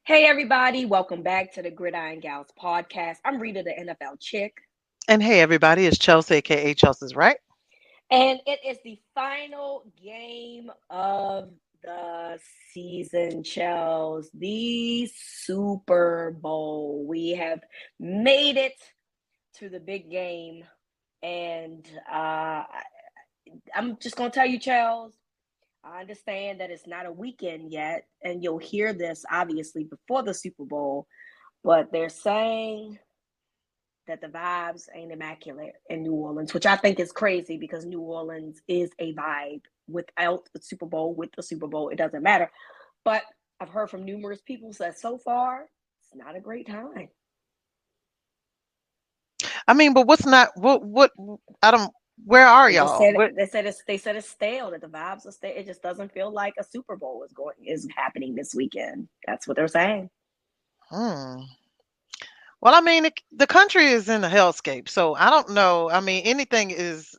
Hey everybody, welcome back to the Gridiron Gals podcast. I'm Rita, the NFL chick, And hey, everybody, it's Chelsea, aka Chelsea's right. and it is the final game of the season, Chels, the Super Bowl. We have made it to the big game, and I'm just gonna tell you, Chels. I understand that it's not a weekend yet, and you'll hear this obviously before the Super Bowl, but they're saying that the vibes ain't immaculate in New Orleans, which I think is crazy because New Orleans is a vibe. Without the Super Bowl, with the Super Bowl, it doesn't matter. But I've heard from numerous people that so far it's not a great time. I mean, but what's not what I don't. Where are They just y'all? said What? it's stale, that the vibes are stale. It just doesn't feel like a Super Bowl is happening this weekend. That's what they're saying. Hmm. Well, I mean, the country is in a hellscape, so I don't know. I mean, anything is.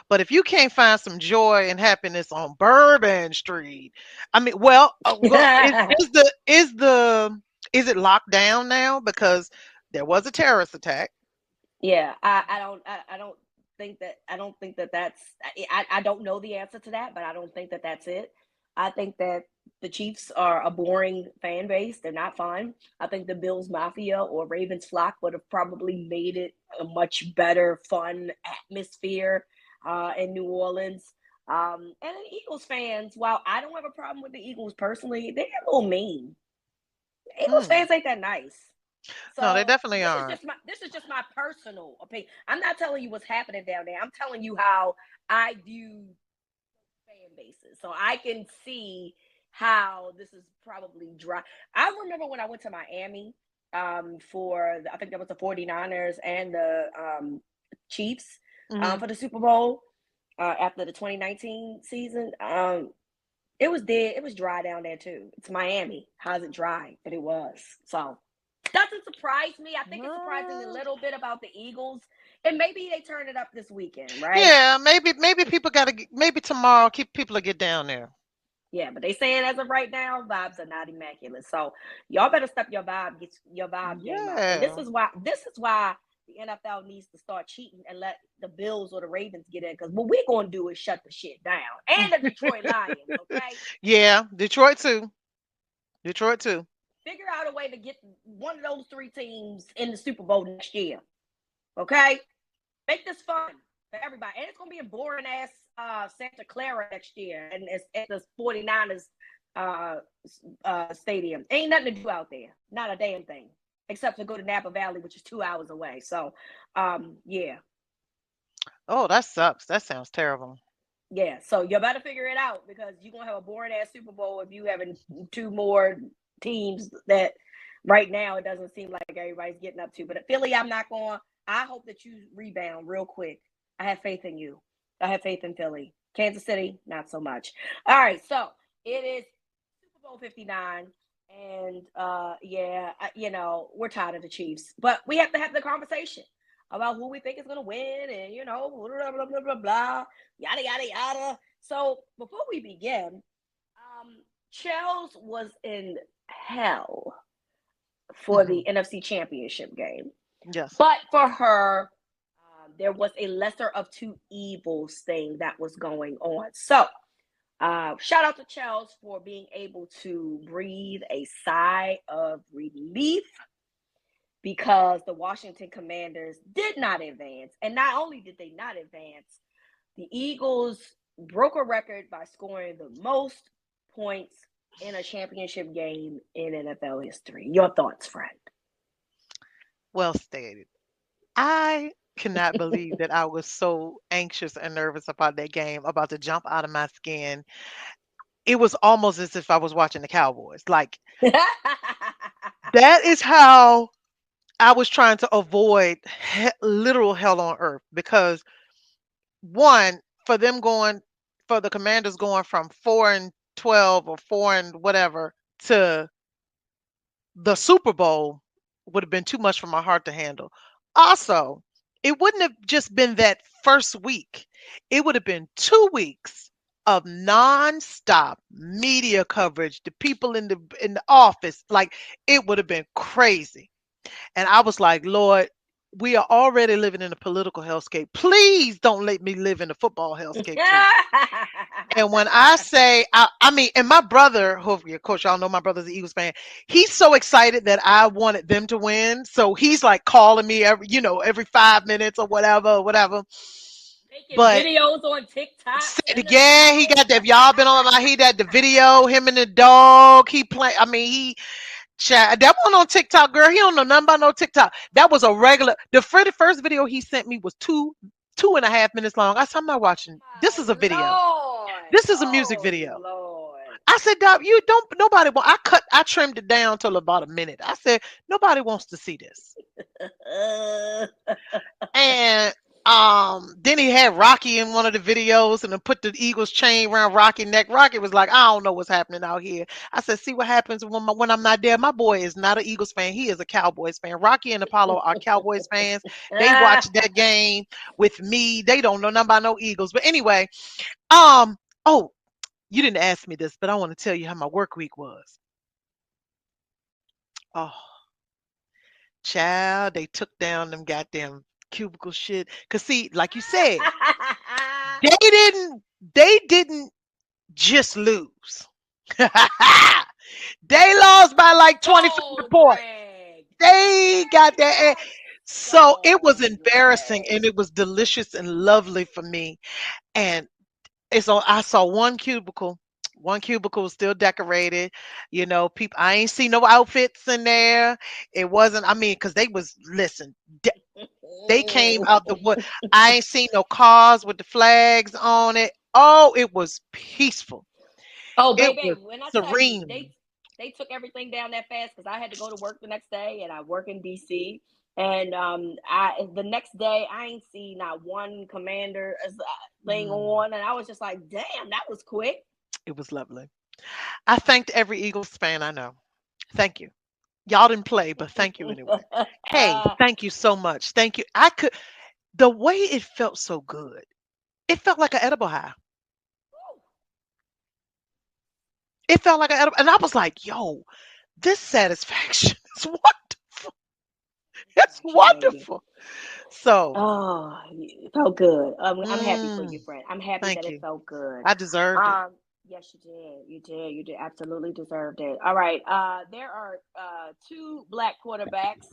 But if you can't find some joy and happiness on Bourbon Street, I mean, well, is it locked down now because there was a terrorist attack? Yeah, I don't think that that's I don't know the answer to that, but I don't think that that's it. I think that the Chiefs are a boring fan base. They're not fun. I think the Bills Mafia or Ravens flock would have probably made it a much better, fun atmosphere in New Orleans. And the Eagles fans, while I don't have a problem with the Eagles personally, they're a little mean. Eagles Hmm. fans ain't that nice. No, they So definitely aren't. this is just my personal opinion. I'm not telling you what's happening down there. I'm telling you how I view fan bases. So I can see how this is probably dry. I remember when I went to Miami for I think that was the 49ers and the Chiefs Hmm. for the Super Bowl after the 2019 season. It was dead. It was dry down there too. It's Miami. How's it dry? But it was. So doesn't surprise me. I think it's surprising a little bit about the Eagles. And maybe they turn it up this weekend, right? Yeah, maybe people got to maybe tomorrow keep people to get down there. Yeah, but they saying as of right now, vibes are not immaculate. So y'all better step get your vibe game up. And Yeah. this is why the NFL needs to start cheating and let the Bills or the Ravens get in. Because what we're gonna do is shut the shit down. And the Detroit Lions, okay? Yeah, Detroit too. Detroit too. Figure out a way to get one of those three teams in the Super Bowl next year. Okay? Make this fun for everybody. And it's going to be a boring ass Santa Clara next year. And it's at the 49ers uh, stadium. Ain't nothing to do out there. Not a damn thing. Except to go to Napa Valley, which is 2 hours away. So, yeah. Oh, that sucks. That sounds terrible. Yeah. So you better figure it out because you're going to have a boring ass Super Bowl if you having two more teams that right now it doesn't seem like everybody's getting up to. But at Philly, I'm not going. I hope that you rebound real quick. I have faith in you. I have faith in Philly. Kansas City, not so much. All right, so it is Super Bowl 59. And yeah, we're tired of the Chiefs. But we have to have the conversation about who we think is gonna win and blah blah blah blah blah, yada yada yada. So before we begin, Chels was in hell for the Hmm. NFC Championship game. Yes. But for her, there was a lesser of two evils thing that was going on. So, shout out to Chels for being able to breathe a sigh of relief because the Washington Commanders did not advance. And not only did they not advance, the Eagles broke a record by scoring the most points in a championship game in NFL history. Your thoughts, friend? Well stated. I cannot believe that I was so anxious and nervous about that game, about to jump out of my skin. It was almost as if I was watching the Cowboys. Like, that is how I was trying to avoid literal hell on earth because one, for them going, for the Commanders going from 4-12 or 4 and whatever to the Super Bowl would have been too much for my heart to handle. Also, it wouldn't have just been that first week. It would have been 2 weeks of nonstop media coverage, the people in the office, like it would have been crazy. And I was like, Lord, we are already living in a political hellscape. Please don't let me live in a football hellscape too. And when I say, I mean, and my brother, who, of course, y'all know my brother's an Eagles fan. He's so excited that I wanted them to win. So he's like calling me every 5 minutes or whatever, whatever. Making But videos on TikTok in the yeah, he house. got that. If y'all been on my, he got the video, him and the dog. He play. I mean, that one on TikTok, girl. He don't know nothing about no TikTok. That was a regular. The first video he sent me was two and a half minutes long. I said, I'm not watching. This is a My video. Lord. This is a music Oh video. Lord. I said, Doc, you don't. Nobody want. I trimmed it down till about a minute. I said, nobody wants to see this. And then he had Rocky in one of the videos and then put the Eagles chain around Rocky's neck. Rocky was like, I don't know what's happening out here. I said, see what happens when I'm not there. My boy is not an Eagles fan. He is a Cowboys fan. Rocky and Apollo are Cowboys fans. They watch that game with me. They don't know nothing about no Eagles. But anyway, oh, you didn't ask me this, but I want to tell you how my work week was. Oh, child, they took down them goddamn cubicle shit. Cause see, like you said, they didn't they didn't just lose. They lost by like 25 Don't points. brag. They got that. So it was Don't embarrassing brag. and it was delicious and lovely for me. And so I saw one cubicle. One cubicle was still decorated. People, I ain't see no outfits in there. It wasn't, I mean, because they was, listen, they came out the wood. I ain't seen no cars with the flags on it. Oh, it was peaceful. Oh, It was baby, when I tell you serene. they took everything down that fast because I had to go to work the next day and I work in DC. And I the next day I ain't see not one commander thing Mm, on, and I was just like, damn, that was quick. it was lovely. I thanked every Eagles fan I know. Thank you. Y'all didn't play, but thank you anyway. Hey, thank you so much. Thank you. The way it felt so good. It felt like an edible high. It felt like an edible, and I was like, yo, this satisfaction is wonderful. It's Satisfaction, baby. wonderful. So, Oh, it felt good. I'm happy for you, mm, friend. I'm happy that thank it you. felt good. I deserved it. Yes, you did. You did. You did. Absolutely deserved it. All right. There are two black quarterbacks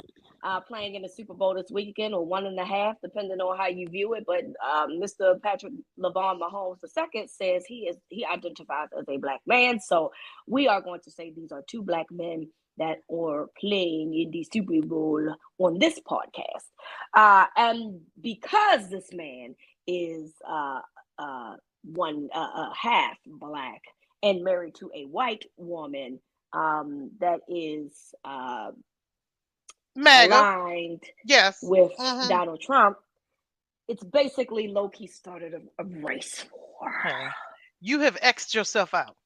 playing in the Super Bowl this weekend, or one and a half, depending on how you view it. But Mr. Patrick LaVon Mahomes II says he identifies as a black man. So we are going to say these are two black men that are playing in the Super Bowl on this podcast. And because this man is one half black and married to a white woman that is MAGA. aligned Yes. with Hmm. Donald Trump, it's basically low-key started a race war. Hey, you have X'd yourself out.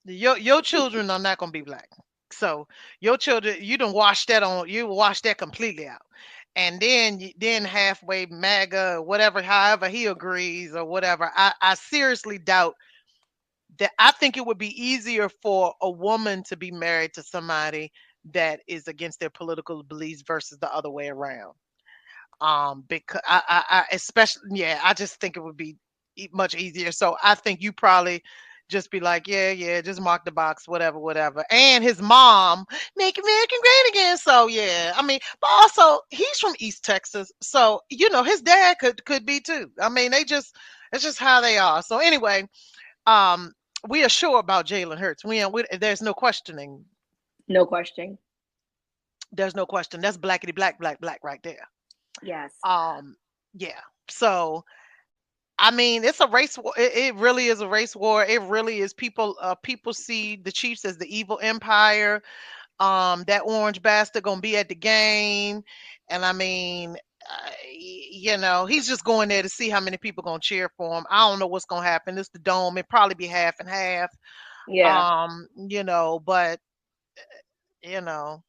Your children are not gonna be black. So your children, you wash that completely out. And then halfway MAGA or whatever, however he agrees or whatever. I seriously doubt that. I think it would be easier for a woman to be married to somebody that is against their political beliefs versus the other way around. Because I especially, yeah, I just think it would be much easier. So I think you probably just be like, yeah, yeah, just mark the box, whatever, whatever. And his mom, make America great again. So yeah, I mean, but also he's from East Texas, so his dad could be too. I mean, it's just how they are. So anyway, um, we are sure about Jalen Hurts. There's no questioning. No question. There's no question. That's blackity black, black, black right there. Yes. Um, yeah. So I mean, it's a race war. It really is a race war. It really is. People see the Chiefs as the evil empire. That orange bastard gonna be at the game, and I mean, he's just going there to see how many people gonna cheer for him. I don't know what's gonna happen. It's the dome. It probably be half and half. Yeah. But you know,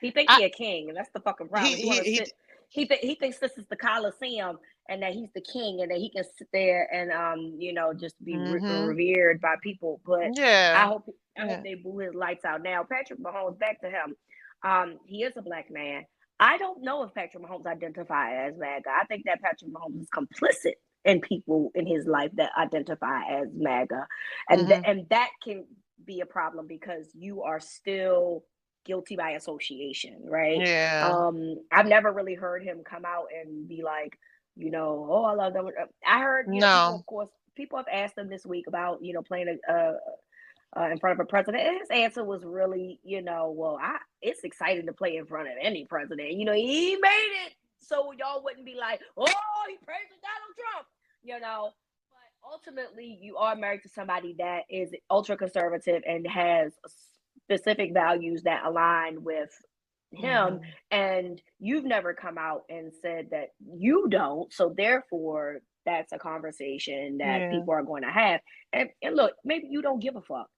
He think I he a king, and that's the fucking he problem. He want to he sit. He thinks this is the Coliseum, and that he's the king and that he can sit there and just be Mm-hmm. revered by people. But I Yeah. hope I hope Yeah. they boo his lights out. Now, Patrick Mahomes, back to him. He is a black man. I don't know if Patrick Mahomes identify as MAGA. I think that Patrick Mahomes is complicit in people in his life that identify as MAGA, Mm-hmm. and that can be a problem because you are still guilty by association, right? Yeah. I've never really heard him come out and be like, oh, I love them. I heard, people, No. of course, people have asked him this week about, playing in front of a president. And his answer was really, well, it's exciting to play in front of any president. He made it so y'all wouldn't be like, oh, he praised Donald Trump, But ultimately, you are married to somebody that is ultra conservative and has specific values that align with him, Mm-hmm. and you've never come out and said that you don't, so therefore that's a conversation that Yeah. people are going to have. And look, maybe you don't give a fuck.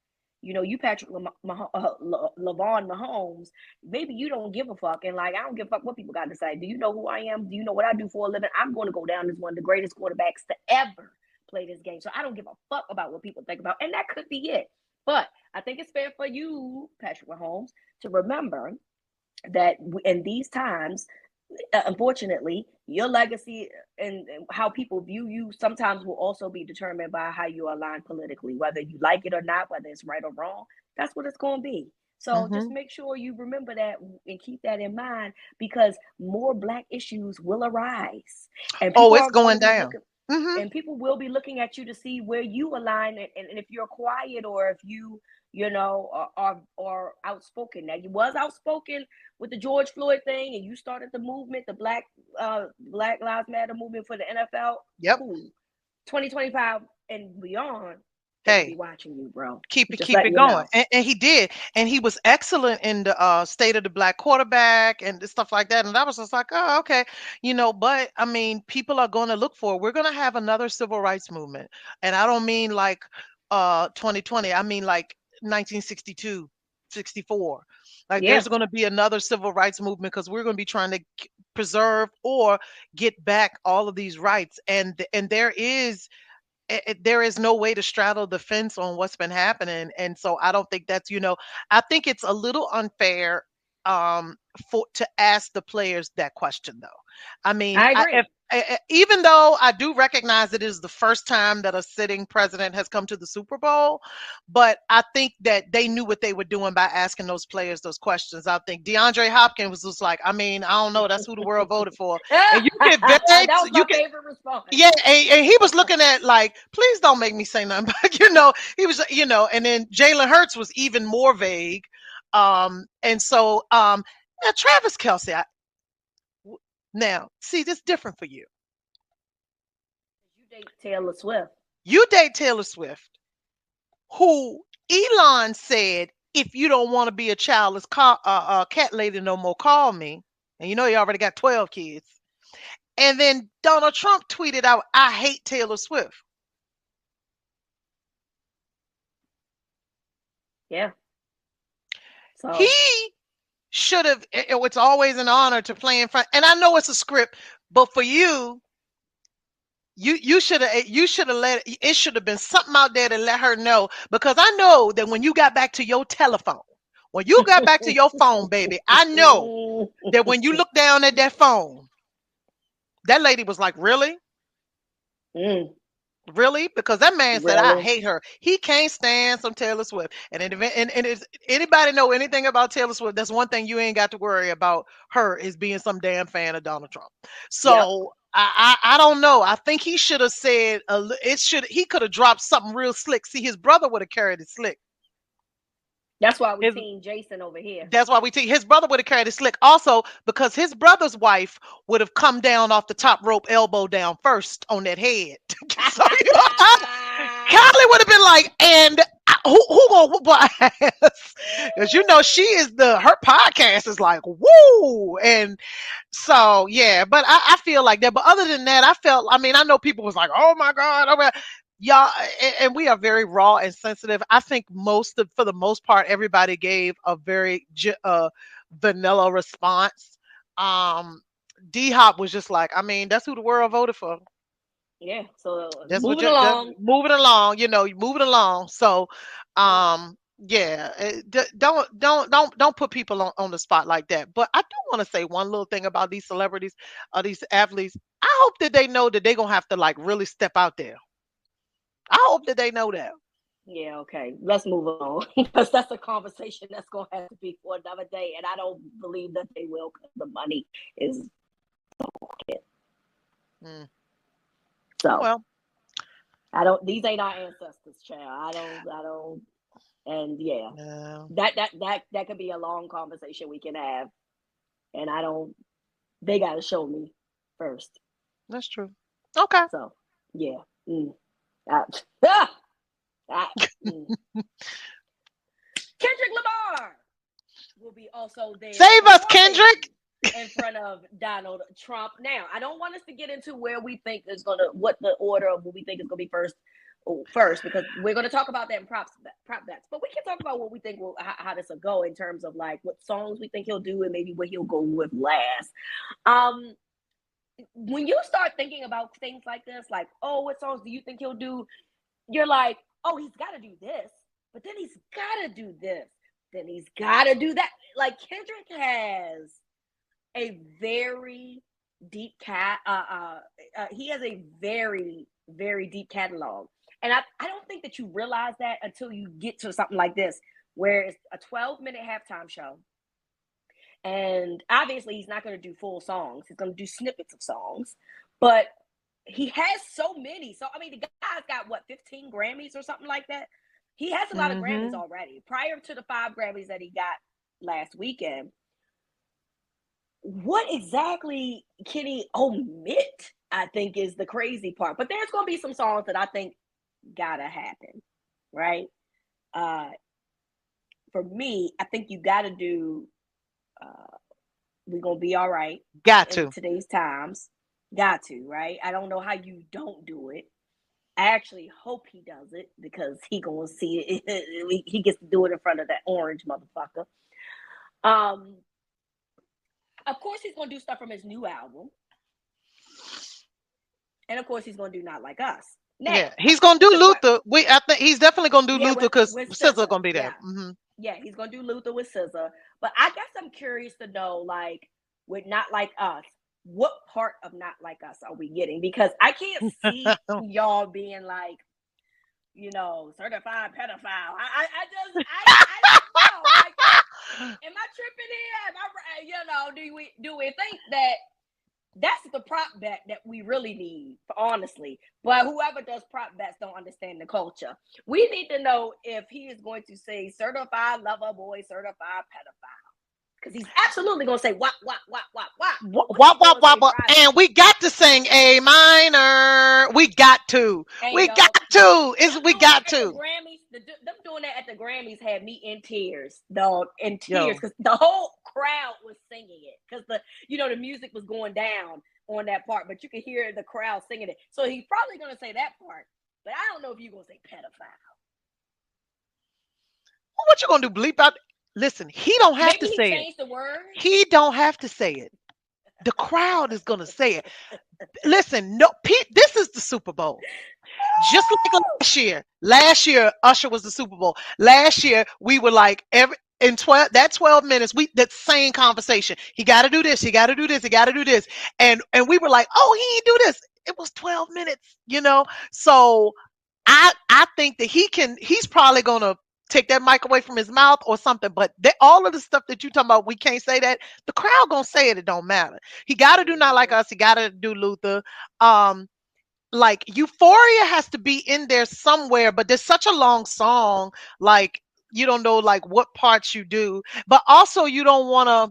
You Patrick Lavon Mahomes, maybe you don't give a fuck, and like, I don't give a fuck what people got to say. Do you know who I am? Do you know what I do for a living? I'm going to go down as one of the greatest quarterbacks to ever play this game, so I don't give a fuck about what people think about, and that could be it. But I think it's fair for you, Patrick Mahomes, to remember that in these times, unfortunately, your legacy and how people view you sometimes will also be determined by how you align politically, whether you like it or not, whether it's right or wrong. That's what it's going to be. So just Mm-hmm. make sure you remember that and keep that in mind, because more black issues will arise, and Oh, people it's are going going to be down. looking Mm-hmm. and people will be looking at you to see where you align, and if you're quiet, or if you are outspoken. Now, you was outspoken with the George Floyd thing, and you started the movement, the Black Lives Matter movement for the NFL. Yep. Cool. 2025 and beyond, they could be Hey, watching you, bro. Just keep it letting you going. know. And he did. And he was excellent in the state of the black quarterback and stuff like that. And I was just like, oh, okay. But I mean, people are going to look for, we're going to have another civil rights movement. And I don't mean like 2020. I mean like 1962, 64. Like Yeah, there's going to be another civil rights movement because we're going to be trying to preserve or get back all of these rights. And there is no way to straddle the fence on what's been happening, and so I don't think that's, I think it's a little unfair for to ask the players that question, though. I mean, I agree. even though I do recognize it is the first time that a sitting president has come to the Super Bowl, but I think that they knew what they were doing by asking those players those questions. I think DeAndre Hopkins was just like, I mean, I don't know, that's who the world voted for, and you can That beg, was you my can, favorite response. yeah, and he was looking at like, please don't make me say nothing. But he was, and then Jalen Hurts was even more vague. And so now Travis Kelsey, now see this different for you. You date Taylor Swift. You date Taylor Swift, who Elon said, if you don't want to be a childless cat lady no more, call me. And he already got 12 kids. And then Donald Trump tweeted out, I hate Taylor Swift. Yeah. He So should have, it's always an honor to play in front. And I know it's a script, but for you should have let it should have been something out there to let her know, because I know that when you got back to your telephone, when you got back to your phone, baby, I know that when you look down at that phone, that lady was like, really? mm, Really? Because that man said, I really. hate her. He can't stand some Taylor Swift. And if anybody know anything about Taylor Swift, that's one thing you ain't got to worry about her, is being some damn fan of Donald Trump. Yep. So I don't know. I think he should have said he could have dropped something real slick. See, his brother would have carried it slick. That's why we His team Jason over here. That's why his brother would have carried it slick. Also, because his brother's wife would have come down off the top rope, elbow down first on that head. So Kylie would have been like, and who gonna whoop my ass? Because she is her podcast is like, woo. And so yeah, but I feel like that. But other than that, I mean, I know people was like, oh my God, oh my, y'all, and we are very raw and sensitive. I think for the most part, everybody gave a very vanilla response. Um, D-Hop was just like, I mean, that's who the world voted for. Yeah. So That's what moving that along. moving along, moving along. So, Yeah. yeah, don't put people on the spot like that. But I do want to say one little thing about these celebrities, these athletes. I hope that they know that they're gonna have to like really step out there. I hope that they know that. Yeah, okay. Let's move on because that's a conversation that's going to have to be for another day, and I don't believe that they will because the money is Mm. Oh so. well. I don't. These ain't our ancestors, child. I don't. And yeah, No, that could be a long conversation we can have, and I don't. They got to show me first. that's true. Okay. So yeah. Mm. I, ah, mm. Kendrick Lamar will be also there Save us, Kendrick. in front of Donald Trump. Now, I don't want us to get into where we think is what the order of what we think is gonna be first, because we're gonna talk about that in prop bets. But we can talk about what we think how this will go in terms of like what songs we think he'll do and maybe what he'll go with last. When you start thinking about things like this, like, oh, what songs do you think he'll do? You're like, oh, he's got to do this, but then he's got to do this, then he's got to do that. Like Kendrick has a very deep he has a very, very deep catalog, and I don't think that you realize that until you get to something like this, where it's a 12-minute halftime show. And obviously, he's not going to do full songs. He's going to do snippets of songs. But he has so many. So, I mean, the guy's got, 15 Grammys or something like that? He has a lot of Grammys already. Prior to the 5 Grammys that he got last weekend, what exactly can he omit, I think, is the crazy part. But there's going to be some songs that I think got to happen, right? For me, I think you got to do... we're gonna be all right. Got to. In today's times. Got to, right? I don't know how you don't do it. I actually hope he does it because he gonna see it. He gets to do it in front of that orange motherfucker. Of course he's gonna do stuff from his new album. And of course he's gonna do Not Like Us. Now, yeah, he's gonna do Luther. I think he's definitely gonna do Luther because SZA gonna be there. Yeah. Mm-hmm. Yeah, he's gonna do Luther with SZA. But I guess I'm curious to know, like, with Not Like Us, what part of Not Like Us are we getting? Because I can't see y'all being like, certified pedophile. I don't know. Like, am I tripping here? Do we think that that's the prop bet that we really need, honestly? But whoever does prop bets don't understand the culture. We need to know if he is going to say certified lover boy, certified pedophile. Because he's absolutely going to say wop. And we got to sing A minor. We got to. We got to. We got to. Them doing that at the Grammys had me in tears, dog. In tears. Because the whole crowd was singing it. Because the music was going down on that part. But you could hear the crowd singing it. So he's probably going to say that part. But I don't know if you're going to say pedophile. What you going to do? Bleep out? Listen, he don't have to say it. The word. He don't have to say it. The crowd is going to say it. Listen, no, Pete, this is the Super Bowl. Just like last year, Usher was the Super Bowl. Last year, we were like in 12 minutes, that same conversation. He got to do this. He got to do this. He got to do this. And we were like, oh, he ain't do this. It was 12 minutes, So I think that he's probably going to take that mic away from his mouth or something, but all of the stuff that you talking about, we can't say that. The crowd gonna say it. It don't matter. He got to do Not Like Us. He got to do Luther. Like Euphoria has to be in there somewhere, but there's such a long song. Like you don't know like what parts you do, but also you don't want to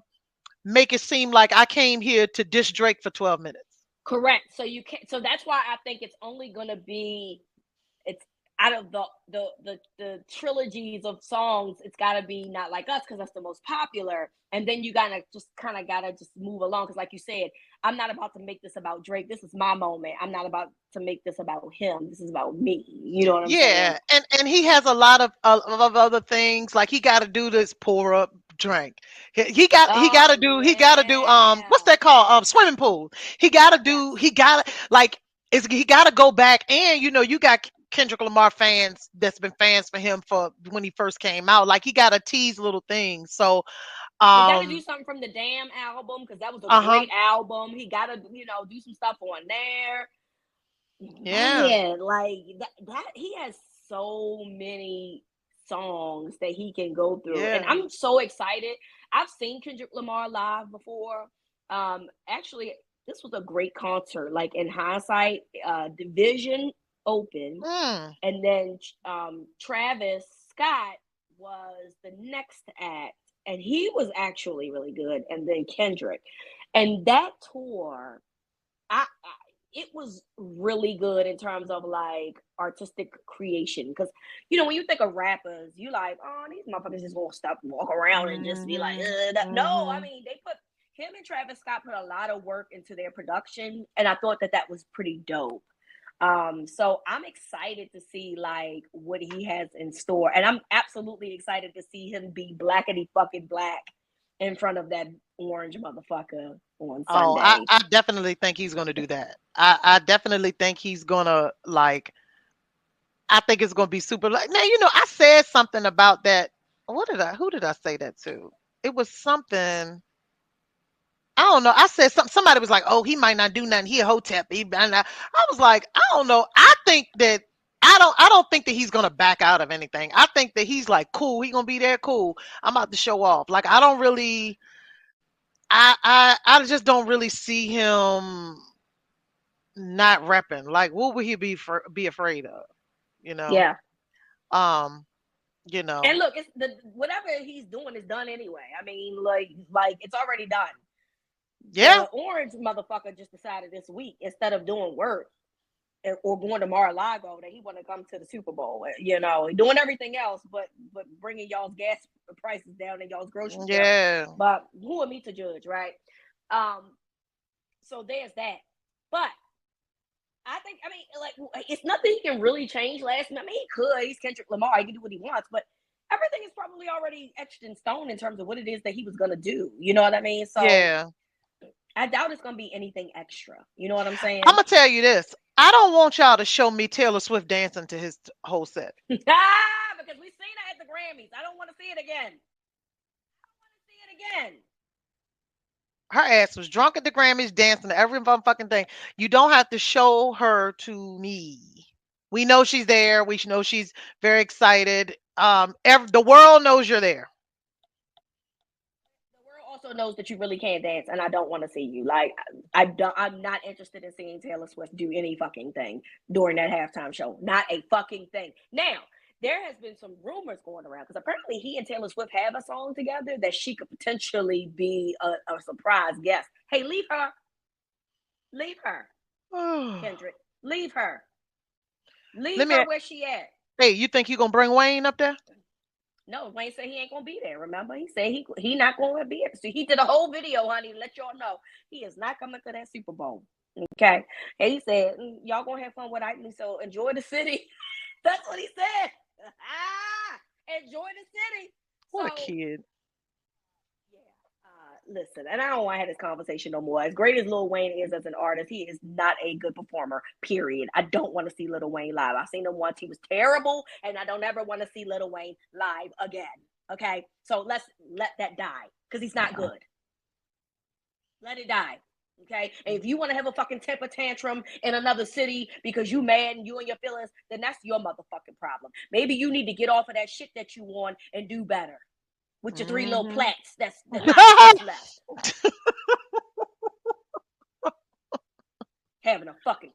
make it seem like I came here to diss Drake for 12 minutes. Correct. So you can't. So that's why I think it's only gonna be. It's out of the trilogies of songs, it's got to be Not Like Us because that's the most popular. And then you gotta just move along because, like you said, I'm not about to make this about Drake. This is my moment. I'm not about to make this about him. This is about me. You know what I'm saying? Yeah, and he has a lot of other things. Like he got to do this Pour Up drink. He gotta Oh do what's yeah. that called? Swimming pool. He gotta do Yes. he gotta like is he gotta go back, and you got Kendrick Lamar fans that's been fans for him for when he first came out. Like he gotta tease little things. So You got to do um something from the damn album because that was a uh-huh. great album. He got to, do some stuff on there. Yeah. Man, like that he has so many songs that he can go through. And Yeah. I'm so excited. I've seen Kendrick Lamar live before. Actually, this was a great concert. Like in hindsight, Division opened, Mm. and then Travis Scott was the next act, and he was actually really good. And then Kendrick, and that tour, I it was really good in terms of like artistic creation. Because when you think of rappers, you like, oh, these motherfuckers just gonna stop, walk around, and just be like, Mhm. no. I Mhm. mean, they put him and Travis Scott put a lot of work into their production, and I thought that was pretty dope. So I'm excited to see like what he has in store, and I'm absolutely excited to see him be blackety fucking black in front of that orange motherfucker on Oh, I, Sunday. I definitely think he's gonna do that. I definitely think he's gonna like I think it's gonna be super like now, I said something about that. Who did I say that to? It was something. I don't know. I said somebody was like, "Oh, he might not do nothing. He a hotep." I was like, I don't know. I don't think that he's gonna back out of anything. I think that he's like, cool. He gonna be there. Cool. I'm about to show off. Like I don't really. I just don't really see him not repping. Like what would he be afraid of? You know. Yeah. Um. And look, it's the whatever he's doing is done anyway. I mean, like it's already done. Yeah. The orange motherfucker just decided this week instead of doing work or going to Mar-a-Lago that he want to come to the Super Bowl. Doing everything else, but bringing y'all's gas prices down in y'all's grocery bill. Yeah. But who are me to judge, right? So there's that. But I mean, like, it's nothing he can really change last minute. I mean, he could. He's Kendrick Lamar. He can do what he wants, but everything is probably already etched in stone in terms of what it is that he was going to do. You know what I mean? So Yeah. I doubt it's going to be anything extra. You know what I'm I'm saying? gonna tell you this. I don't want y'all to show me Taylor Swift dancing to his whole set. Because we've seen it at the Grammys. I don't want to see it again. I don't want to see it again. Her ass was drunk at the Grammys, dancing to every fucking thing. You don't have to show her to me. We know she's there. We know she's very excited. The world knows you're there. The world also knows that you really can't dance, and I don't want to see you. Like, I don't. I'm not interested in seeing Taylor Swift do any fucking thing during that halftime show. Not a fucking thing. Now, there has been some rumors going around because apparently he and Taylor Swift have a song together that she could potentially be a surprise guest. Hey, leave her, Kendrick, leave her, Let leave me. her where she at. Hey, you think you gonna bring Wayne up there? No, Wayne said he ain't gonna be there. Remember, he said he not gonna be there. So he did a whole video, honey, to let y'all know he is not coming to that Super Bowl. Okay, and he said y'all gonna have fun with Ike, so enjoy the city. That's what he said. Enjoy the city. What a So kid. yeah, listen, and I don't want to have this conversation no more. As great as Lil Wayne is as an artist, he is not a good performer. Period. I don't want to see Lil Wayne live. I've seen him once; he was terrible, and I don't ever want to see Lil Wayne live again. Okay, so let's let that die because he's not good. Let it die. Okay, and if you want to have a fucking temper tantrum in another city because you mad and you and your feelings, then that's your motherfucking problem. Maybe you need to get off of that shit that you want and do better with your three little Hmm. plaques that's left. Having a fucking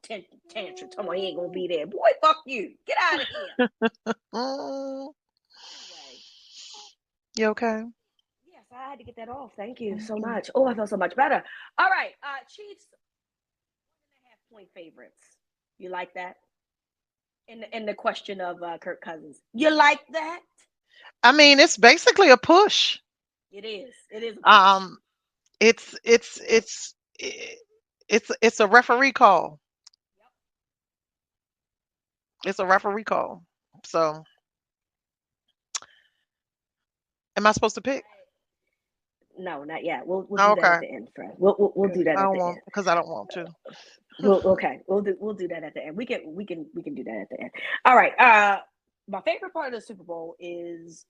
tantrum. Tell me he ain't gonna be there. Boy, fuck you. Get out of here. Mm, Anyway, you okay? yes, I had to get that off. Thank you so Okay. much. Oh, I feel so much better. All right, Chiefs 1.5 point favorites. You like that? In the question of Kirk Cousins, you like that? I mean, it's basically a push. It is. It is a push. Um, it's a referee call. Yep. It's a referee call. So, am I supposed to pick? No, not yet. We'll do that Okay. at the end, friend. We'll Okay. do that I at don't the want end. because I don't want to. We'll do that at the end. We can do that at the end. All right. My favorite part of the Super Bowl is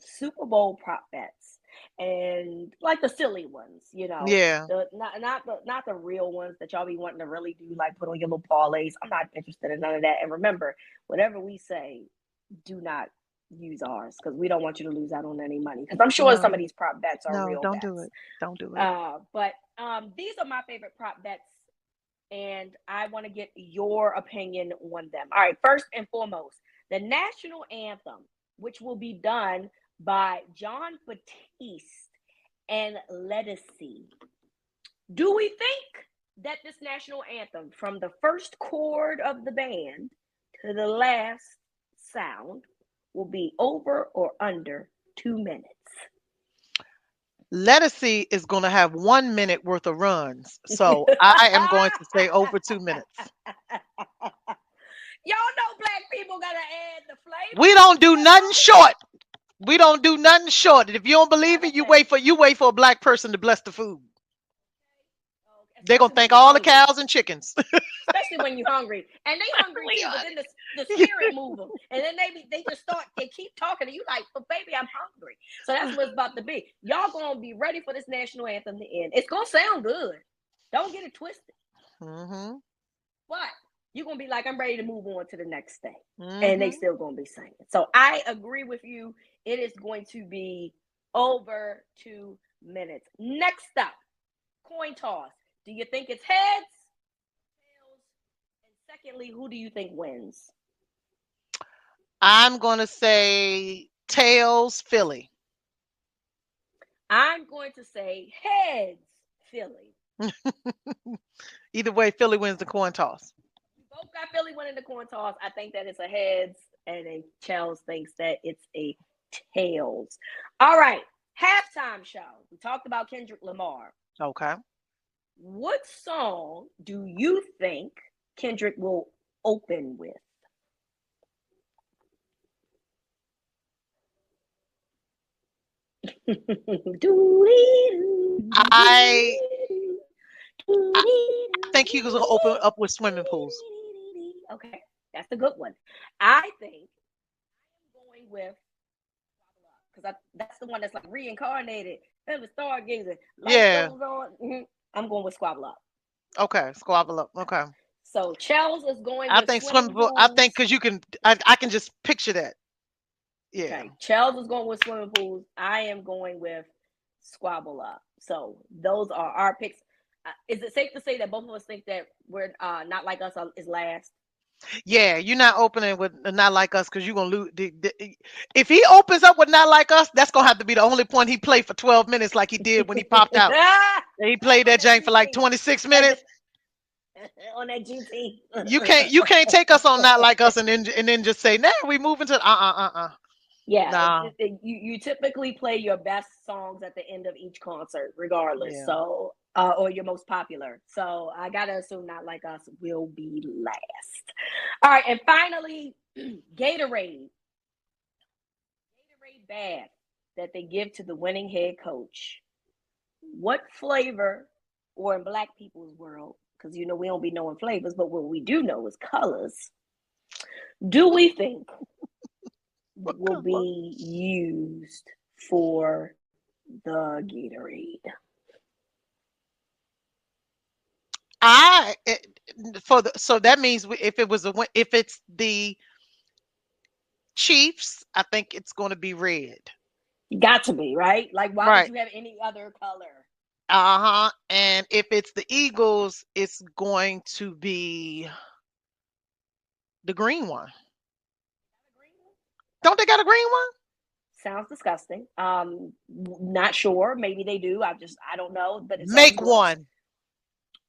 Super Bowl prop bets, and like the silly ones, Yeah. the not the real ones that y'all be wanting to really do, like put on your little parlays. I'm not interested in none of that. And remember, whatever we say, do not use ours because we don't want you to lose out on any money. Because I'm sure some of No. these prop bets are No, real don't do bets. it. Don't do it. But these are my favorite prop bets, and I want to get your opinion on them. All right, first and foremost, the national anthem, which will be done by John Batiste and Lettucey. Do we think that this national anthem, from the first chord of the band to the last sound, will be over or under 2 minutes? Lettucey is going to have 1 minute worth of runs. So I am going to say over 2 minutes. Y'all know black people gotta add the flavor. We don't do nothing short. We don't do nothing short. If you don't believe it, you wait for a black person to bless the food. They're gonna thank all the cows and chickens. Especially when you're hungry, and they hungry too. But then the spirit move them, and then they just start. They keep talking to you like, "But baby, I'm hungry." So that's what it's about to be. Y'all gonna be ready for this national anthem to end. It's gonna sound good. Don't get it twisted. Mm-hmm. But you're gonna be like, "I'm ready to move on to the next thing," Mm-hmm. and they still gonna be singing. So I agree with you. It is going to be over 2 minutes. Next up, coin toss. Do you think it's heads, tails? And secondly, who do you think wins? I'm gonna say tails, Philly. I'm going to say heads, Philly. Either way, Philly wins the coin toss. We both got Philly winning the coin toss. I think that it's a heads, and then Chels thinks that it's a tails. All right, halftime show. We talked about Kendrick Lamar. Okay. What song do you think Kendrick will open with? I think he was gonna open up with swimming pools. Okay, that's a good one. I think I'm going with, because that's the one that's like reincarnated and the stargazing. Light Yeah. goes on. I'm going with Squabble Up. Okay. Squabble up. Okay. So Chels is going I with think swimming swimming pool. I think pools. because you can. I can just picture that. Yeah. Okay, Chels is going with swimming pools. I am going with Squabble Up. So those are our picks. Is it safe to say that both of us think that we're Not Like Us is last? Yeah, you're not opening with Not Like Us because you're gonna lose. If he opens up with Not Like Us, that's gonna have to be the only point he played for 12 minutes, like he did when he popped out. He played that jank for like 26 minutes. On that GT. You can't take us on Not Like Us and then just say, nah, we moving to Yeah, nah. you typically play your best songs at the end of each concert, regardless. Yeah. So, or your most popular. So I gotta assume Not Like Us will be last. All right, and finally, Gatorade bath that they give to the winning head coach. What flavor, or in black people's world, because we don't be knowing flavors, but what we do know is colors, do we think will be used for the Gatorade? So that means if it's the Chiefs, I think it's going to be red. Got to be, right? Like, why Right. would you have any other color? And if it's the Eagles, it's going to be the green one. Don't they got a green one? Sounds disgusting. Not sure. Maybe they do. I don't know. But it Make gross. one.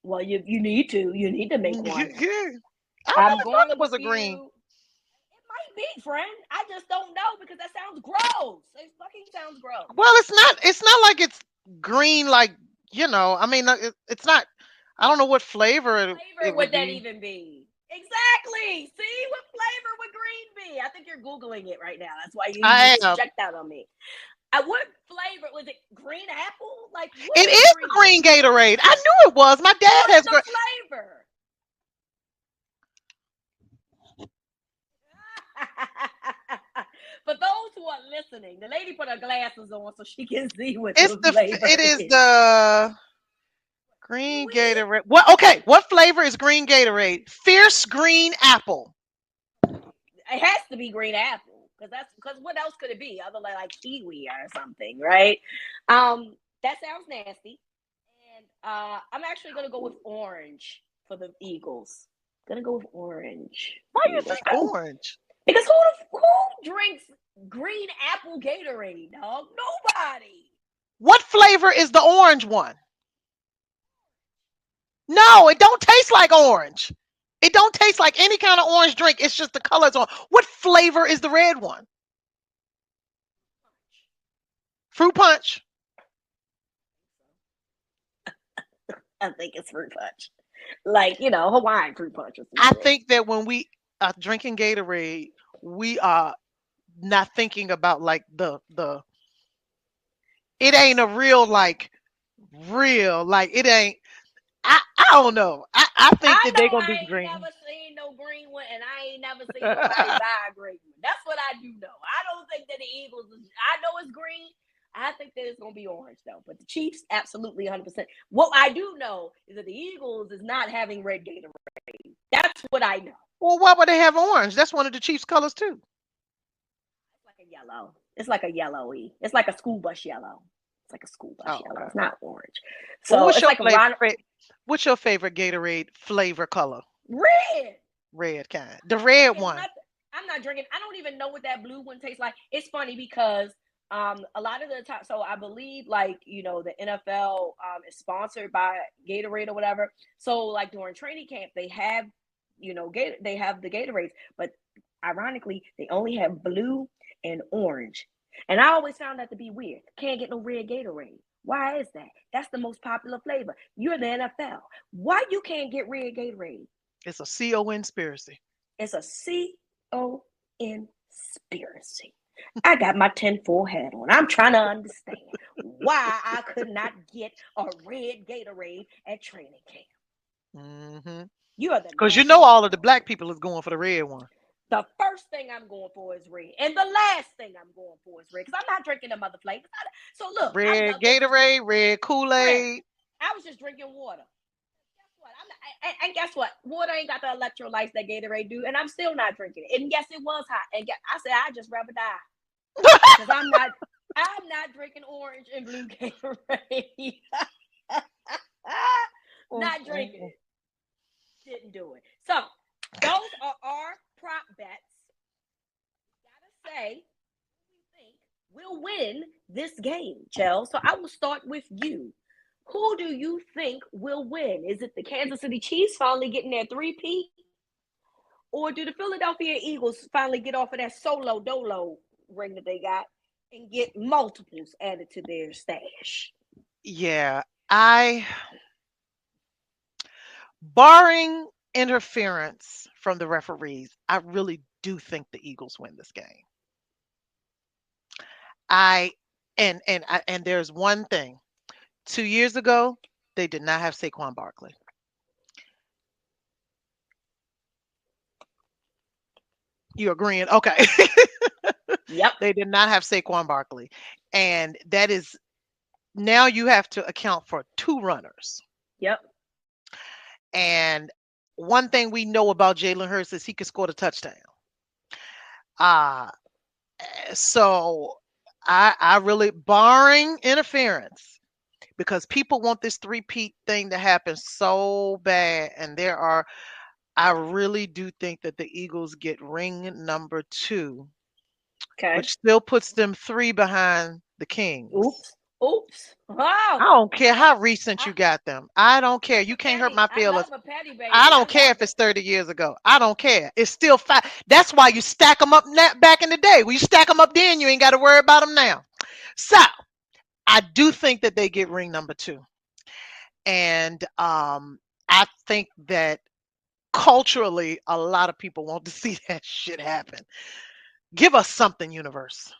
Well, you need to. You need to make one. I never thought it was a green. It might be, friend. I just don't know because that sounds gross. It fucking sounds gross. Well, it's not like it's green, like, I mean, it's not. I don't know what flavor it would that be. even be? Exactly. See, what flavor would green be? I think you're Googling it right now. That's why you checked out on me. What flavor? was it green apple? Like what It is is the green? green Gatorade. I knew it was. My dad What's has the great. flavor? For those who are listening, the lady put her glasses on so she can see what It's the the. flavor It is is. the green Kiwi? Gatorade. What? Okay. What flavor is green Gatorade? Fierce green apple. It has to be green apple because what else could it be other than like kiwi or something, right? That sounds nasty. And I'm actually gonna go with orange for the Eagles. Gonna go with orange Why for the do you Eagles. think orange? Because who drinks green apple Gatorade, dog? Nobody. What flavor is the orange one? No, it don't taste like orange. It don't taste like any kind of orange drink. It's just the colors on. What flavor is the red one? Fruit punch. I think it's fruit punch. Like, Hawaiian fruit punch or some I shit. think that when we are drinking Gatorade, we are not thinking about like the. It ain't a real like it ain't. I don't know. I think I that they're know gonna be I ain't green. never seen no green one, and I ain't never seen nobody buy a green one. That's what I do know. I don't think that the Eagles. I know it's green. I think that it's gonna be orange though. But the Chiefs, absolutely 100%. What I do know is that the Eagles is not having red Gatorade. That's what I know. Well, why would they have orange? That's one of the Chiefs' colors too. It's like a yellow. It's like a yellowy. It's like a school bus yellow. It's like a school bus Oh, yellow. okay. It's not orange. Well, So it's like a what's your favorite Gatorade flavor color? red. Red kind. The red It's one. not. I'm not drinking. I don't even know what that blue one tastes like. It's funny because a lot of the time, so I believe like the NFL is sponsored by Gatorade or whatever. So like during training camp, they have they have the Gatorades, but ironically, they only have blue and orange. And I always found that to be weird. Can't get no red Gatorade. Why is that? That's the most popular flavor. You're the NFL. Why you can't get red Gatorade? It's a conspiracy. It's a conspiracy. I got my 10-4 hat on. I'm trying to understand why I could not get a red Gatorade at training camp. Mm-hmm. You are the Because national all of the football. black people is going for the red one. The first thing I'm going for is red, and the last thing I'm going for is red because I'm not drinking them other flavors. So look, Red Gatorade, red Kool-Aid. I was just drinking water. Guess what? And guess what? Water ain't got the electrolytes that Gatorade do, and I'm still not drinking it. And yes, it was hot. And I said I just rather die because I'm not drinking orange and blue Gatorade. Not drinking it. Didn't do it. So those are our prop bets. Gotta say, we think will win this game, Chell. So I will start with you. Who do you think will win? Is it the Kansas City Chiefs finally getting their three-peat? Or do the Philadelphia Eagles finally get off of that solo dolo ring that they got and get multiples added to their stash? Yeah, barring interference from the referees, I really do think the Eagles win this game. And there's one thing. 2 years ago, they did not have Saquon Barkley. You agreeing? Okay. Yep. They did not have Saquon Barkley. And that is now you have to account for two runners. Yep. And one thing we know about Jalen Hurts is he can score a touchdown. Uh so I really, barring interference, because people want this three-peat thing to happen so bad, and I really do think that the Eagles get ring number 2, Okay. which still puts them 3 behind the Kings. Oops. Wow. I don't care how recent you got them. I don't care. You can't hurt my feelings. I love a petty baby. I don't care if it's 30 years ago. I don't care. It's still 5. That's why you stack them up back in the day. When you stack them up then, you ain't got to worry about them now. So I do think that they get ring number 2. And I think that culturally, a lot of people want to see that shit happen. Give us something, universe.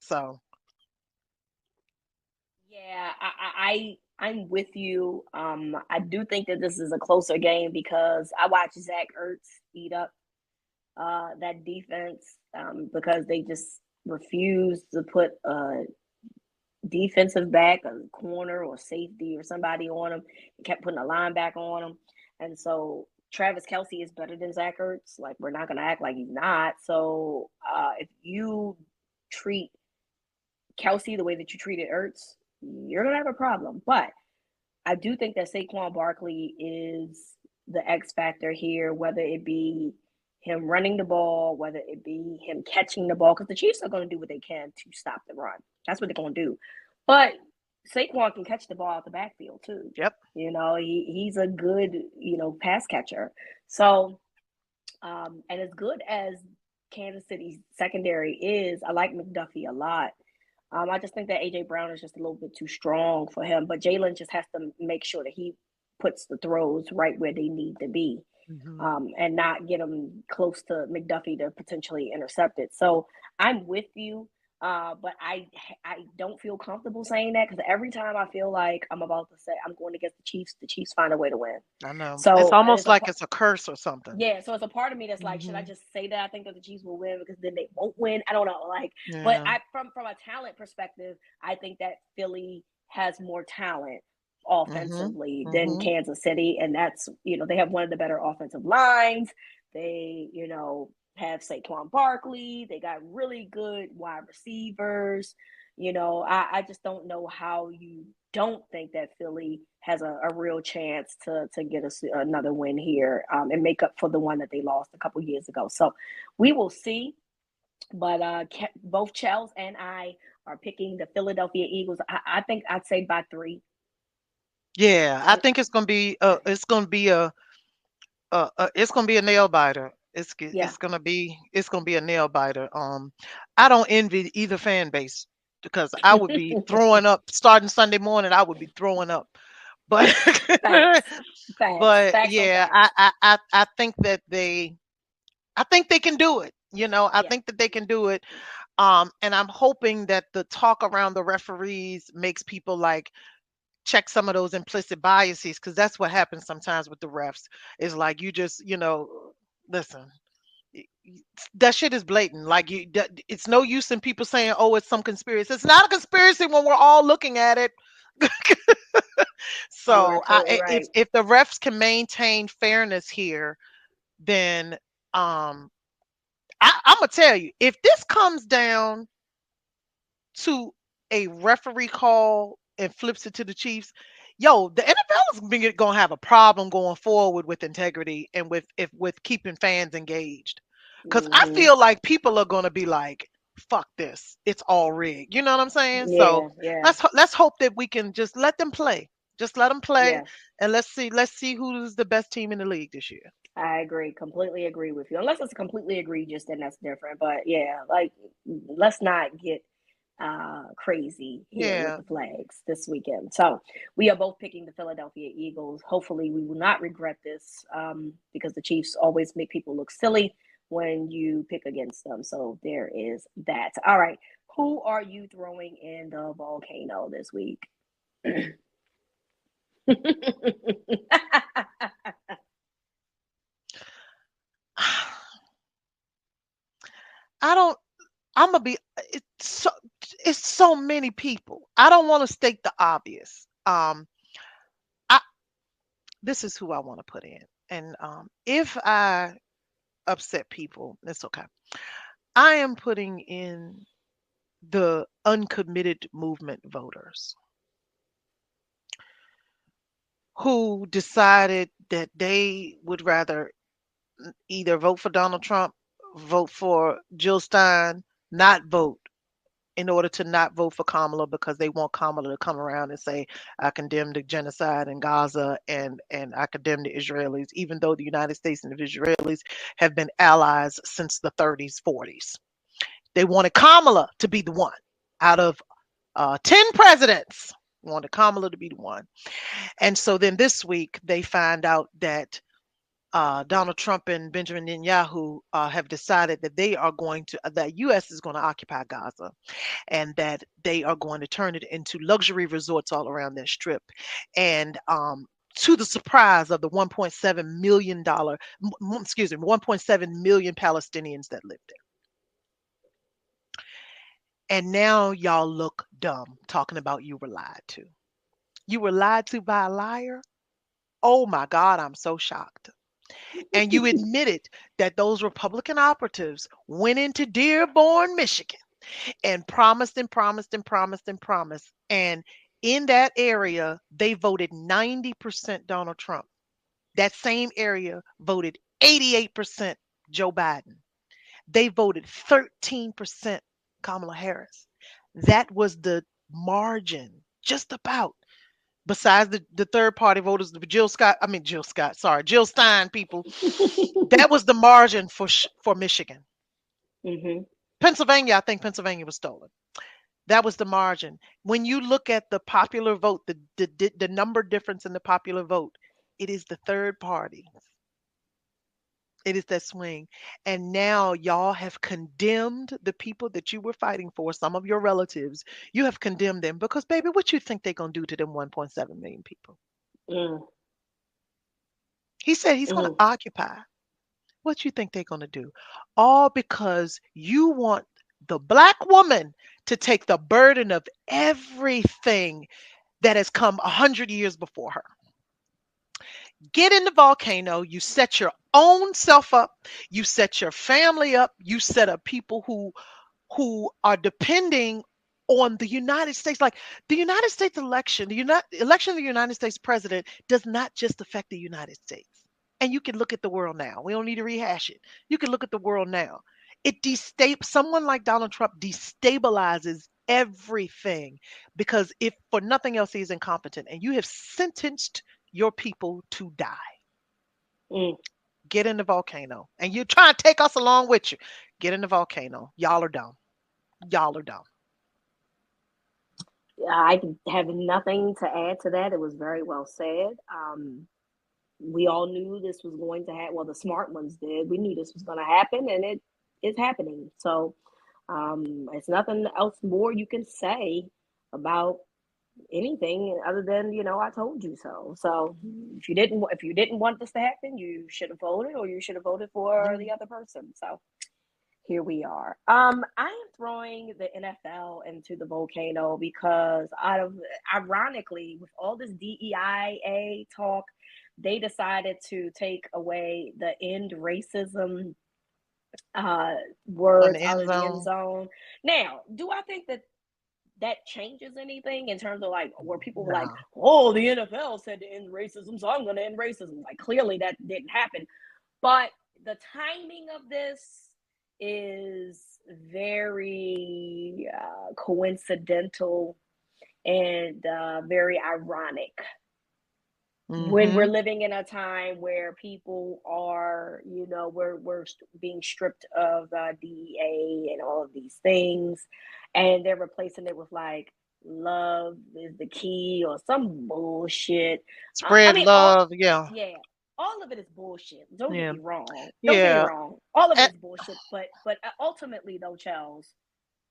So Yeah, I'm with you. I do think that this is a closer game because I watched Zach Ertz eat up that defense because they just refused to put defensive back, a corner or safety or somebody on him. He kept putting a linebacker on him. And so Travis Kelsey is better than Zach Ertz. Like, we're not going to act like he's not. So if you treat Kelsey the way that you treated Ertz, you're going to have a problem. But I do think that Saquon Barkley is the X factor here, whether it be him running the ball, whether it be him catching the ball, because the Chiefs are going to do what they can to stop the run. That's what they're going to do. But Saquon can catch the ball out the backfield too. Yep. You know, he's a good, pass catcher. So, and as good as Kansas City's secondary is, I like McDuffie a lot. I just think that AJ Brown is just a little bit too strong for him, but Jalen just has to make sure that he puts the throws right where they need to be, and not get them close to McDuffie to potentially intercept it. So I'm with you, but I don't feel comfortable saying that because every time I feel like I'm about to say I'm going against the Chiefs find a way to win. I know. So It's almost like it's a curse or something. yeah, so it's a part of me that's like, should I just say that I think that the Chiefs will win because then they won't win? I don't know. Like, but from a talent perspective, I think that Philly has more talent offensively than Kansas City, and that's they have one of the better offensive lines. They have Saquon Barkley. They got really good wide receivers. I just don't know how you don't think that Philly has a real chance to get another win here and make up for the one that they lost a couple years ago. So we will see. But both Chels and I are picking the Philadelphia Eagles. I think I'd say by 3. Yeah, I think it's gonna be a nail biter. It's gonna be a nail biter. I don't envy either fan base because I would be throwing up starting Sunday morning. I would be throwing up, but Facts. but Facts yeah, I think that I think they can do it. I think that they can do it. And I'm hoping that the talk around the referees makes people like check some of those implicit biases because that's what happens sometimes with the refs. Is like you just listen. That shit is blatant. Like it's no use in people saying, "Oh, it's some conspiracy." It's not a conspiracy when we're all looking at it. So, totally right. if the refs can maintain fairness here, then I'm gonna tell you, if this comes down to a referee call and flips it to the Chiefs, the NFL is gonna have a problem going forward with integrity and with keeping fans engaged. Because I feel like people are gonna be like, "Fuck this, it's all rigged." You know what I'm saying? So Yeah. let's hope that we can just let them play. Just let them play, Yeah. and let's see who's the best team in the league this year. I agree. Completely agree with you. Unless it's completely egregious, then that's different. But yeah, like let's not get crazy here with Yeah. the flags this weekend. So we are both picking the Philadelphia Eagles. Hopefully we will not regret this because the Chiefs always make people look silly when you pick against them. So there is that. All right. Who are you throwing in the volcano this week? I don't. I'm gonna be. It's so many people. I don't want to state the obvious. I This is who I want to put in, and if I upset people, it's okay. I am putting in the uncommitted movement voters who decided that they would rather either vote for Donald Trump, vote for Jill Stein, not vote in order to not vote for Kamala because they want Kamala to come around and say, I condemn the genocide in Gaza and I condemn the Israelis, even though the United States and the Israelis have been allies since the 30s, 40s. They wanted Kamala to be the one out of 10 presidents, wanted Kamala to be the one. And so then this week they find out that Donald Trump and Benjamin Netanyahu have decided that that U.S. is going to occupy Gaza, and that they are going to turn it into luxury resorts all around that strip. And to the surprise of the 1.7 million dollar, excuse me, 1.7 million Palestinians that live there. And now y'all look dumb talking about you were lied to. You were lied to by a liar? Oh my God, I'm so shocked. And you admitted that those Republican operatives went into Dearborn, Michigan, and promised and promised and promised and promised. And in that area, they voted 90% Donald Trump. That same area voted 88% Joe Biden. They voted 13% Kamala Harris. That was the margin, just about. Besides the third party voters, the Jill Stein people, that was the margin for Michigan. Mm-hmm. Pennsylvania, I think Pennsylvania was stolen. That was the margin. When you look at the popular vote, the number difference in the popular vote, it is the third party. It is that swing. And now y'all have condemned the people that you were fighting for, some of your relatives. You have condemned them because, baby, what you think they're going to do to them 1.7 million people? Mm. He said he's going to Mm. occupy. What you think they're going to do? All because you want the black woman to take the burden of everything that has come 100 years before her. Get in the volcano, you set your own self up, you set your family up, you set up people who are depending on the United States. Like the United States election, election of the United States president does not just affect the United States. And you can look at the world now. We don't need to rehash it. You can look at the world now. Someone like Donald Trump destabilizes everything because if for nothing else, he's incompetent. And you have sentenced your people to die. Mm. Get in the volcano. And you're trying to take us along with you. Get in the volcano. Y'all are dumb. Y'all are dumb. I have nothing to add to that. It was very well said. We all knew this was going to happen. Well, the smart ones did. We knew this was going to happen, and it is happening. So it's nothing else more you can say about anything other than I told you so. So if you didn't want this to happen, you should have voted, or you should have voted for the other person. So here we are. I am throwing the NFL into the volcano because ironically, with all this DEIA talk, they decided to take away the end racism words out of the end zone. Now, do I think that changes anything in terms of like where people were like, oh, the NFL said to end racism, so I'm going to end racism? Like clearly that didn't happen. But the timing of this is very coincidental and very ironic. Mm-hmm. When we're living in a time where people are, we're being stripped of DEA and all of these things, and they're replacing it with like love is the key or some bullshit. Spread love, yeah. All of it is bullshit. Don't get me wrong. All of it is bullshit. But ultimately, though, Charles,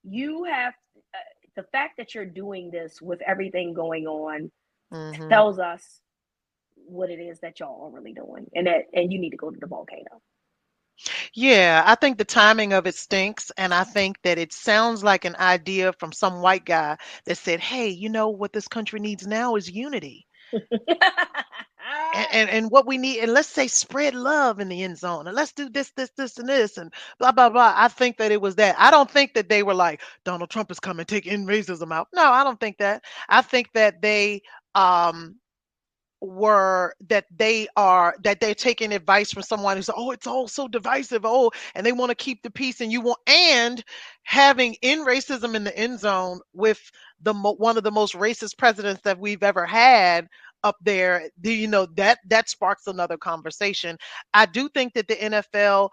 you have the fact that you're doing this with everything going on tells us what it is that y'all are really doing, and you need to go to the volcano. Yeah, I think the timing of it stinks, and I think that it sounds like an idea from some white guy that said, hey, you know what this country needs now is unity. and what we need, and let's say spread love in the end zone, and let's do this, and this, and blah, blah, blah. I think that it was that. I don't think that they were like, Donald Trump is coming, taking racism out. No, I don't think that. I think that they they're taking advice from someone who's, oh, it's all so divisive, oh, and they want to keep the peace, and having in racism in the end zone with one of the most racist presidents that we've ever had up there, that sparks another conversation. I do think that the NFL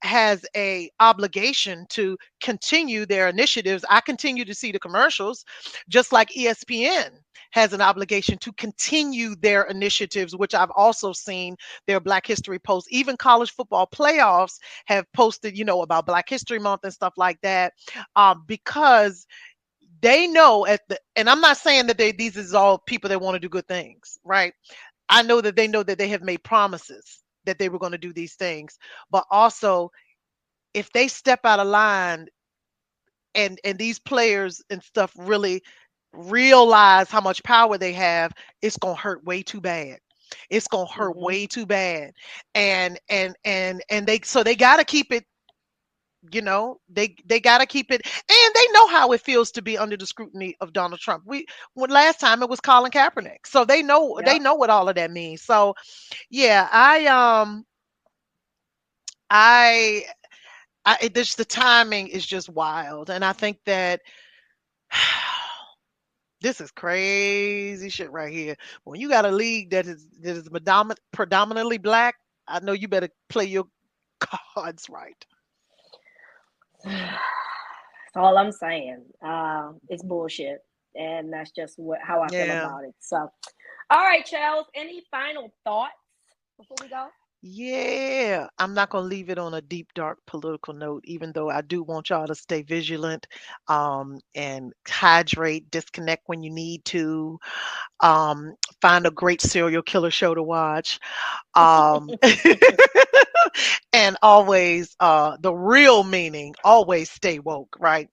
has a obligation to continue their initiatives. I continue to see the commercials, just like ESPN has an obligation to continue their initiatives, which I've also seen their Black History posts. Even college football playoffs have posted, about Black History Month and stuff like that, because they know and I'm not saying that these is all people that want to do good things, right? I know that they know that they have made promises that they were going to do these things, but also if they step out of line and these players and stuff really realize how much power they have, it's gonna hurt way too bad. It's gonna hurt Mm-hmm. way too bad. And they gotta keep it, they gotta keep it, and they know how it feels to be under the scrutiny of Donald Trump. When last time it was Colin Kaepernick. So they Yep. know what all of that means. So yeah, I this the timing is just wild. And I think that this is crazy shit right here. When you got a league that is predominantly black, I know you better play your cards right. That's all I'm saying. It's bullshit, and that's just how I feel Yeah. about it. So, all right, Charles. Any final thoughts before we go? Yeah, I'm not gonna leave it on a deep, dark political note, even though I do want y'all to stay vigilant, and hydrate, disconnect when you need to, find a great serial killer show to watch, um, and always, the real meaning, always stay woke, right?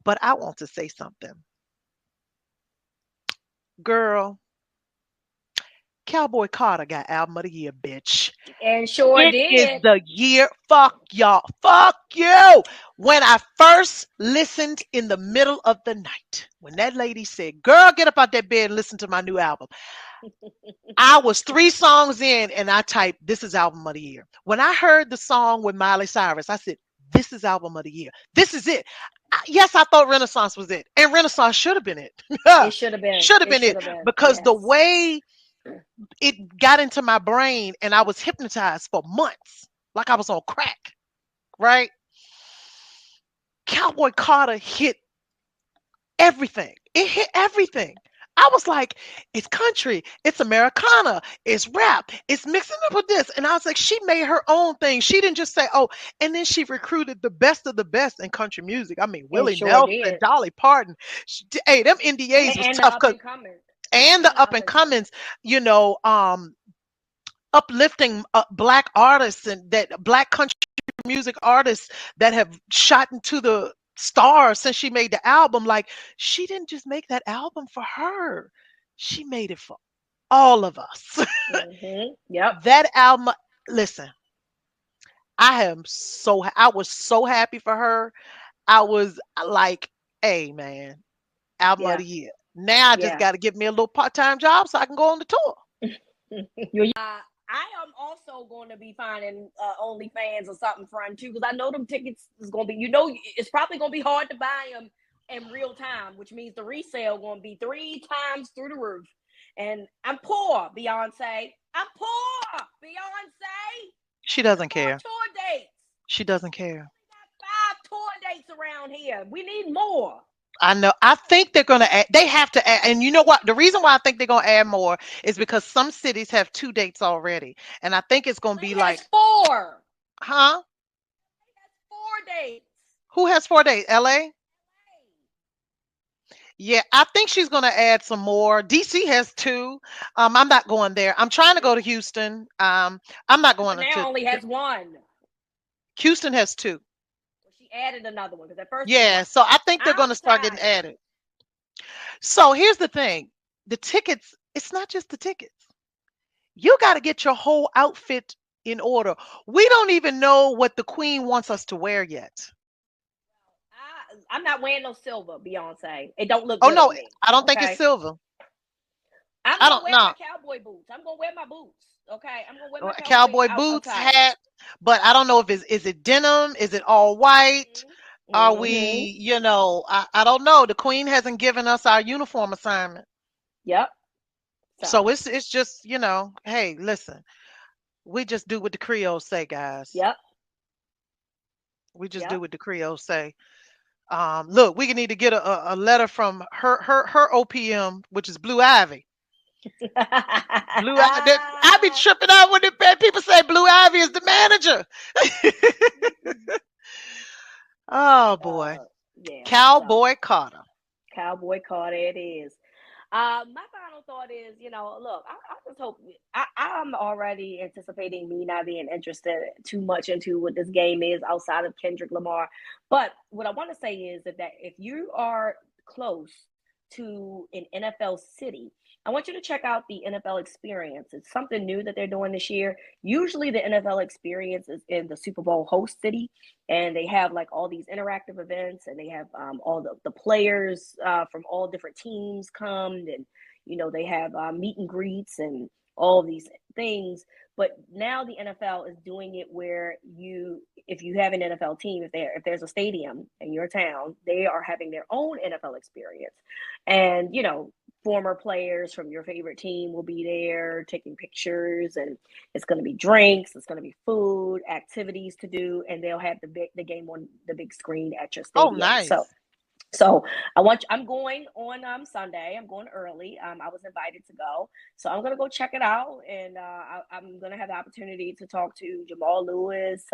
But I want to say something, girl. Cowboy Carter got album of the year, bitch. And sure It is did. the year. Fuck y'all. Fuck you. When I first listened in the middle of the night, when that lady said, "Girl, get up out that bed and listen to my new album," I was 3 songs in and I typed, "This is album of the year." When I heard the song with Miley Cyrus, I said, "This is album of the year. This is it." Yes, I thought Renaissance was it. And Renaissance should have been it. It should have been. Should have It been should it. have been. Because the Yes. way it got into my brain and I was hypnotized for months, like I was on crack, right? Cowboy Carter hit everything. It hit everything. I was like, it's country, it's Americana, it's rap, it's mixing up with this. And I was like, she made her own thing. She didn't just say, oh, and then she recruited the best of the best in country music. I mean, It Willie sure Nelson, did. Dolly Parton. Hey, them NDAs was And the tough up because, and coming. and And the the up up and and coming. comings, you know, uplifting black artists and that black country music artists that have shot into the stars since she made the album. Like, she didn't just make that album for her, she made it for all of us. Yep. That album, listen, I was so happy for her. I was like, hey man, album of Yeah. the year. Now I just Yeah. got to get me a little part-time job so I can go on the tour. I am also going to be finding OnlyFans or something front too, because I know them tickets is going to be. It's probably going to be hard to buy them in real time, which means the resale going to be 3 times through the roof. And I'm poor, Beyonce. I'm poor, Beyonce. She Give us doesn't more care. tour dates. She doesn't care. We got 5 tour dates around here. We need more. I know. I think they're going to add, they have to add, and you know what? The reason why I think they're going to add more is because some cities have 2 dates already. And I think it's going to be LA has like, 4. huh? 4 dates. Who has 4 dates? LA? Yeah, I think she's going to add some more. DC has 2. I'm not going there. I'm trying to go to Houston. I'm not Houston going now only has 1. Houston has 2. She added another one because at first it was Yeah, 1. so I think they're going I'm to start getting tired. added. So here's the thing. The tickets, it's not just the tickets. You got to get your whole outfit in order. We don't even know what the queen wants us to wear yet. I'm not wearing no silver, Beyonce. It don't look Oh good no, on me. I don't think it's Okay. silver. I'm I gonna don't wear my know. cowboy boots. I'm gonna wear my boots. Okay. I'm gonna wear my cowboy Cowboy boots, attire. hat, but I don't know if it's is it denim, is it all white? Are Mm-hmm. we, I don't know. The queen hasn't given us our uniform assignment. Yep. So So. it's just, hey, listen, we just do what the Creoles say, guys. Yep. We just do Yep. what the Creoles say. Look, we need to get a letter from her OPM, which is Blue Ivy. Blue Ivy. I be tripping out when people say Blue Ivy is the manager. Oh boy, Yeah. So Cowboy Carter. Cowboy Carter it is. My final thought is, look, I just hope I'm already anticipating me not being interested too much into what this game is outside of Kendrick Lamar. But what I want to say is that if you are close to an NFL city, I want you to check out the NFL Experience. It's something new that they're doing this year. Usually, the NFL Experience is in the Super Bowl host city, and they have like all these interactive events, and they have all the players from all different teams come, and they have meet and greets and all of these things. But now the NFL is doing it where if you have an NFL team, if there's a stadium in your town, they are having their own NFL Experience, and former players from your favorite team will be there taking pictures, and it's going to be drinks, it's going to be food, activities to do, and they'll have the game on the big screen at your Oh, stadium. So nice. so I'm going on Sunday. I'm going early. I was invited to go, so I'm gonna go check it out, and I'm gonna have the opportunity to talk to Jamal Lewis,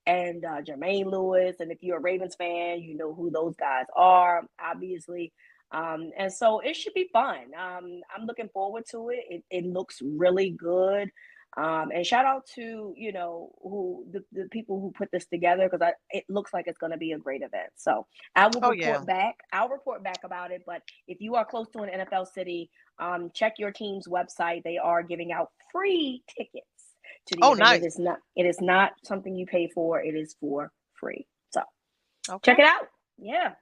and Jermaine Lewis. And if you're a Ravens fan, you know who those guys are, obviously. And so it should be fun. I'm looking forward to it. It looks really good. And shout out to who the people who put this together, because it looks like it's going to be a great event. So I will Oh yeah. report back. I'll report back about it. But if you are close to an NFL city, check your team's website. They are giving out free tickets to the Oh, event. nice. It is not something you pay for. It is for free. So check Okay. it out. Yeah.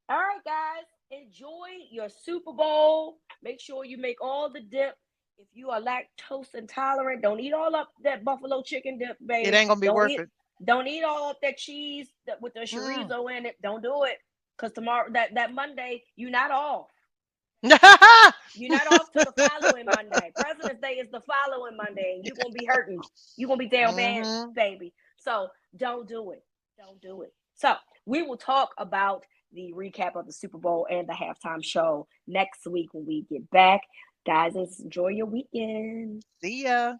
All right, guys. Enjoy your Super Bowl. Make sure you make all the dip. If you are lactose intolerant, don't eat all up that buffalo chicken dip, It baby. ain't gonna be worth it. Don't eat all of that cheese with the Mm. chorizo in it. Don't do it. Because tomorrow, that Monday, you're not off. You're not off to the following Monday. President's Day is the following Monday, and you're gonna be hurting. You're gonna be down bad, Hmm. baby. So don't do it. Don't do it. So we will talk about the recap of the Super Bowl and the halftime show next week when we get back. Guys, enjoy your weekend. See ya.